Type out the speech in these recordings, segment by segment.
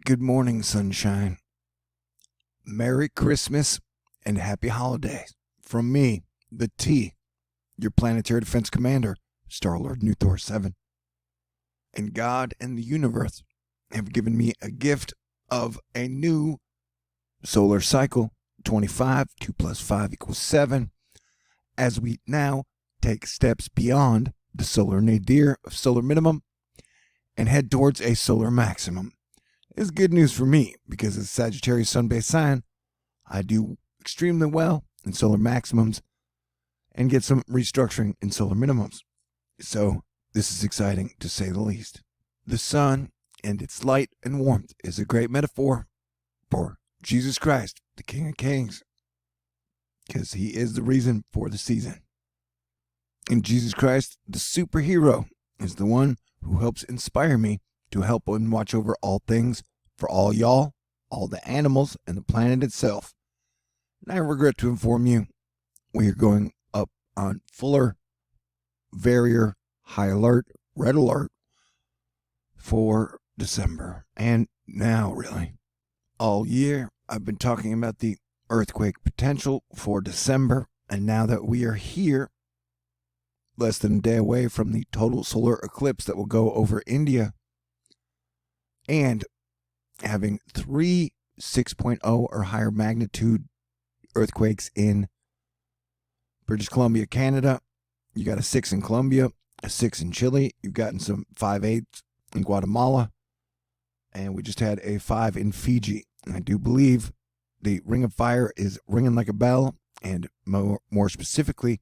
Good morning, sunshine. Merry Christmas and happy holidays from me, the T, your planetary defense commander, Star-Lord New Thor 7. And God and the universe have given me a gift of a new solar cycle, 25, 2 plus 5 equals 7, as we now take steps beyond the solar nadir of solar minimum and head towards a solar maximum. It's good news for me because as a Sagittarius sun-based sign, I do extremely well in solar maximums and get some restructuring in solar minimums. So this is exciting to say the least. The sun and its light and warmth is a great metaphor for Jesus Christ, the King of Kings, because he is the reason for the season. And Jesus Christ, the superhero, is the one who helps inspire me to help and watch over all things for all y'all, all the animals, and the planet itself. And I regret to inform you, we are going up on fuller, varier, high alert, red alert for December. And now, really, all year, I've been talking about the earthquake potential for December. And now that we are here, less than a day away from the total solar eclipse that will go over India, and having 3 6.0 or higher magnitude earthquakes in British Columbia, Canada. You got a 6 in Colombia, a 6 in Chile. You've gotten some 5/8 in Guatemala. And we just had a 5 in Fiji. And I do believe the Ring of Fire is ringing like a bell. And more specifically,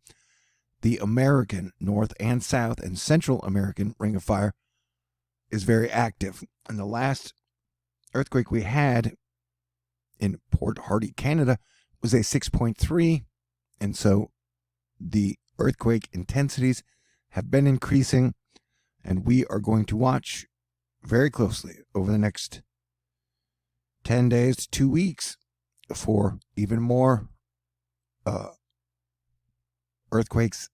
the American North and South and Central American Ring of Fire is very active. And the last earthquake we had in Port Hardy, Canada, was a 6.3. And so the earthquake intensities have been increasing, and we are going to watch very closely over the next 10 days to 2 weeks for even more earthquakes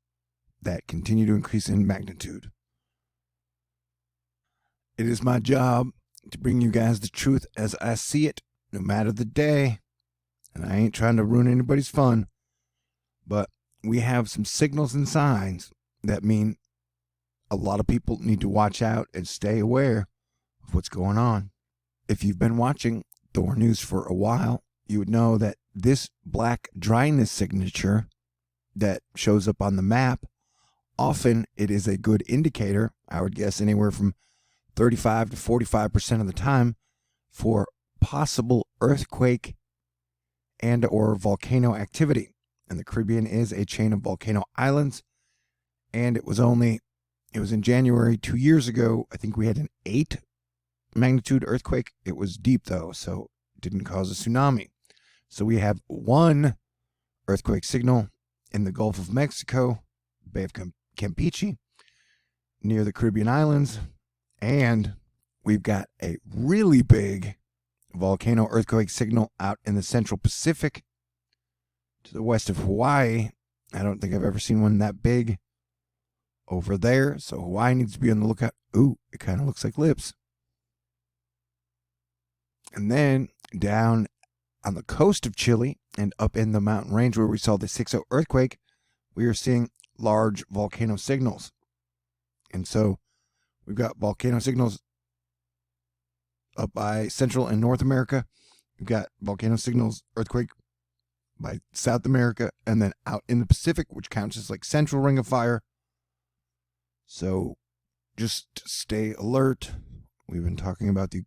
that continue to increase in magnitude. It is my job to bring you guys the truth as I see it, no matter the day. And I ain't trying to ruin anybody's fun, but we have some signals and signs that mean a lot of people need to watch out and stay aware of what's going on. If you've been watching THORnews for a while, you would know that this black dryness signature that shows up on the map, often it is a good indicator, I would guess anywhere from 35 to 45% of the time, for possible earthquake and or volcano activity. And the Caribbean is a chain of volcano islands. And it was in January 2 years ago. I think we had an 8 magnitude earthquake. It was deep though, so it didn't cause a tsunami. So we have one earthquake signal in the Gulf of Mexico, Bay of Campeche, near the Caribbean islands. And we've got a really big volcano earthquake signal out in the Central Pacific to the west of Hawaii. I don't think I've ever seen one that big over there. So Hawaii needs to be on the lookout. Ooh, it kind of looks like lips. And then down on the coast of Chile and up in the mountain range where we saw the 6.0 earthquake, we are seeing large volcano signals. And so we've got volcano signals up by Central and North America. We've got volcano signals, earthquake by South America, and then out in the Pacific, which counts as like Central Ring of Fire. So just stay alert. We've been talking about the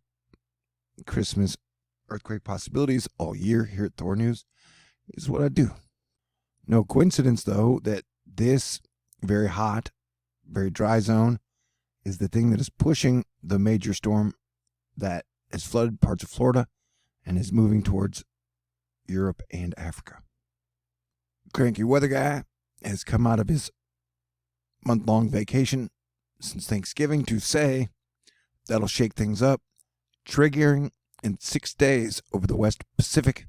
Christmas earthquake possibilities all year here at THORnews. Is what I do. No coincidence, though, that this very hot, very dry zone is the thing that is pushing the major storm that has flooded parts of Florida and is moving towards Europe and Africa. Cranky weather guy has come out of his month-long vacation since Thanksgiving to say that'll shake things up, triggering in 6 days over the West Pacific.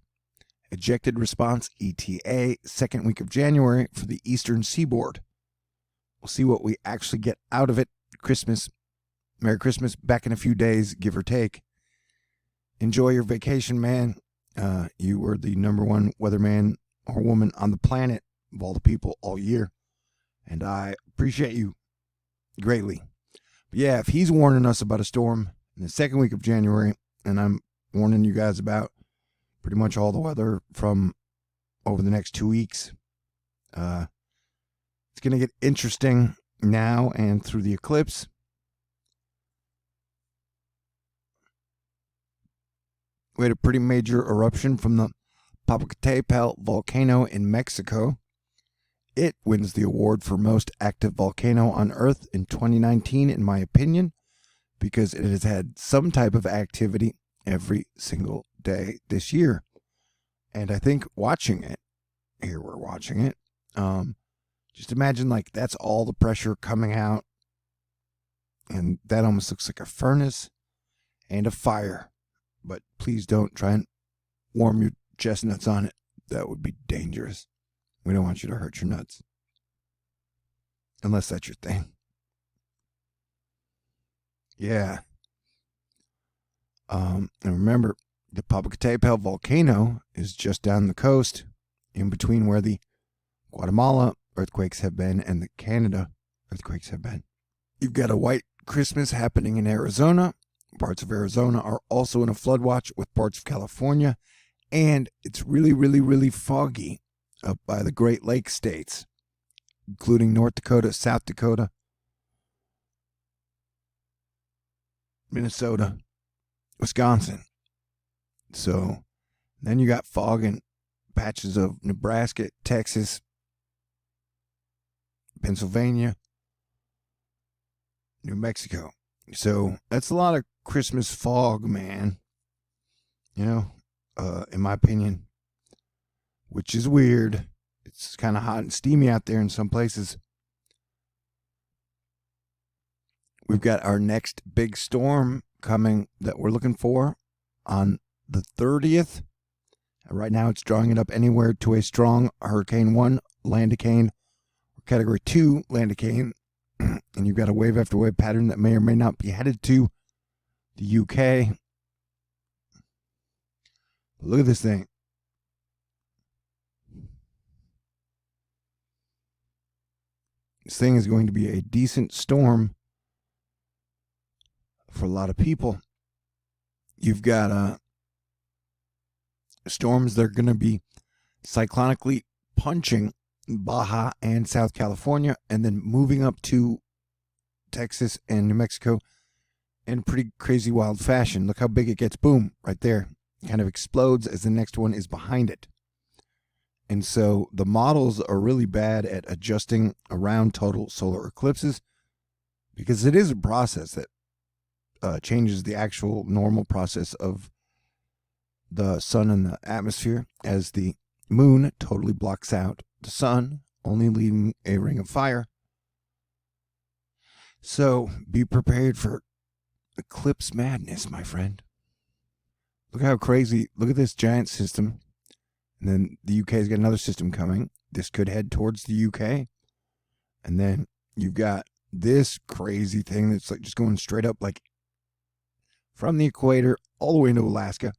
Ejected response ETA, second week of January for the eastern seaboard. We'll see what we actually get out of it. Christmas, Merry Christmas, back in a few days, give or take. enjoy your vacation, man. You were the number one weatherman or woman on the planet of all the people all year. And I appreciate you greatly. But yeah, if he's warning us about a storm in the second week of January, and I'm warning you guys about pretty much all the weather from over the next 2 weeks, it's going to get interesting now and through the eclipse. We had a pretty major eruption from the Popocatépetl volcano in Mexico. It wins the award for most active volcano on Earth in 2019, in my opinion, because it has had some type of activity every single day this year. And I think watching it, here we're watching it, just imagine like that's all the pressure coming out, and that almost looks like a furnace and a fire. But please don't try and warm your chestnuts on it. That would be dangerous. We don't want you to hurt your nuts. Unless that's your thing. Yeah. And remember, the Popocatépetl volcano is just down the coast, in between where the Guatemala earthquakes have been and the Canada earthquakes have been. You've got a white Christmas happening in Arizona. Parts of Arizona are also in a flood watch with parts of California. And it's really, really, really foggy up by the Great Lakes states, including North Dakota, South Dakota, Minnesota, Wisconsin. So then you got fog in patches of Nebraska, Texas, Pennsylvania, New Mexico. So that's a lot of Christmas fog, man. You know, in my opinion, which is weird. It's kind of hot and steamy out there in some places. We've got our next big storm coming that we're looking for on the 30th. Right now it's drawing it up anywhere to a strong Hurricane 1 landicane or Category 2 landicane. And you've got a wave after wave pattern that may or may not be headed to the UK. Look at this thing. This thing is going to be a decent storm for a lot of people. You've got storms that are going to be cyclonically punching Baja and South California, and then moving up to Texas and New Mexico in pretty crazy wild fashion. Look how big it gets. Boom, right there. It kind of explodes as the next one is behind it. And so the models are really bad at adjusting around total solar eclipses, because it is a process that changes the actual normal process of the sun and the atmosphere, as the moon totally blocks out the sun, only leaving a ring of fire. So be prepared for eclipse madness, my friend. Look how crazy. Look at this giant system. And then the UK's got another system coming. This could head towards the UK. And then you've got this crazy thing that's like just going straight up, like from the equator all the way into Alaska.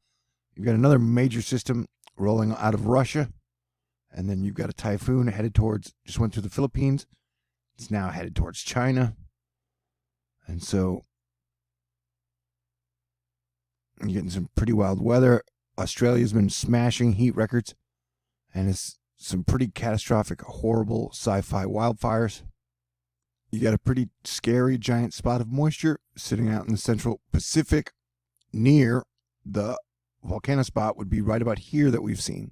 You've got another major system rolling out of Russia. And then you've got a typhoon headed towards, just went through the Philippines. It's now headed towards China. And so you're getting some pretty wild weather. Australia's been smashing heat records. And it's some pretty catastrophic, horrible sci-fi wildfires. You got a pretty scary giant spot of moisture sitting out in the central Pacific near the volcano spot, would be right about here that we've seen.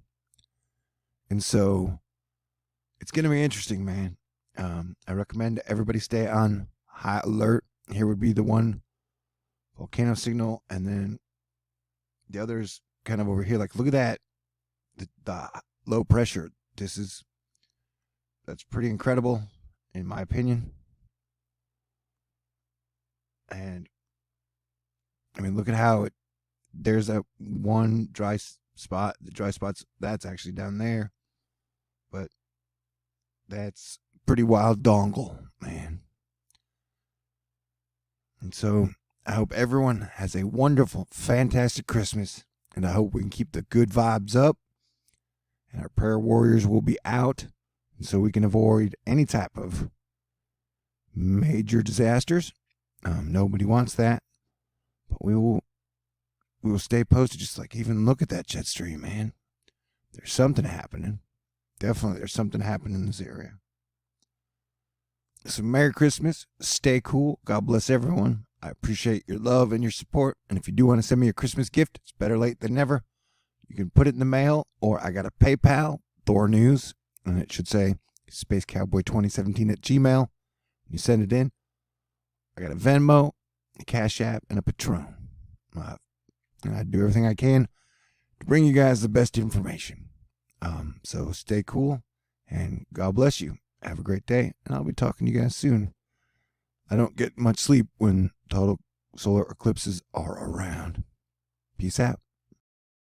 And so it's going to be interesting, man. I recommend everybody stay on high alert. Here would be the one volcano signal, and then the others kind of over here. Like, look at that. The low pressure. That's pretty incredible, in my opinion. And I mean, look at how there's that one dry spot. The dry spot's, that's actually down there. But that's pretty wild dongle, man. And so I hope everyone has a wonderful, fantastic Christmas, and I hope we can keep the good vibes up, and our prayer warriors will be out so we can avoid any type of major disasters. Nobody wants that, but we will stay posted. Just like, even look at that jet stream, man. There's something happening. Definitely there's something happening in this area. So Merry Christmas. Stay cool. God bless everyone. I appreciate your love and your support. And if you do want to send me a Christmas gift, it's better late than never. You can put it in the mail, or I got a PayPal, THORnews, and it should say SpaceCowboy2017 @gmail. You send it in. I got a Venmo, a CashApp, and a Patron. And I do everything I can to bring you guys the best information. So stay cool, and God bless you. Have a great day, and I'll be talking to you guys soon. I don't get much sleep when total solar eclipses are around. Peace out.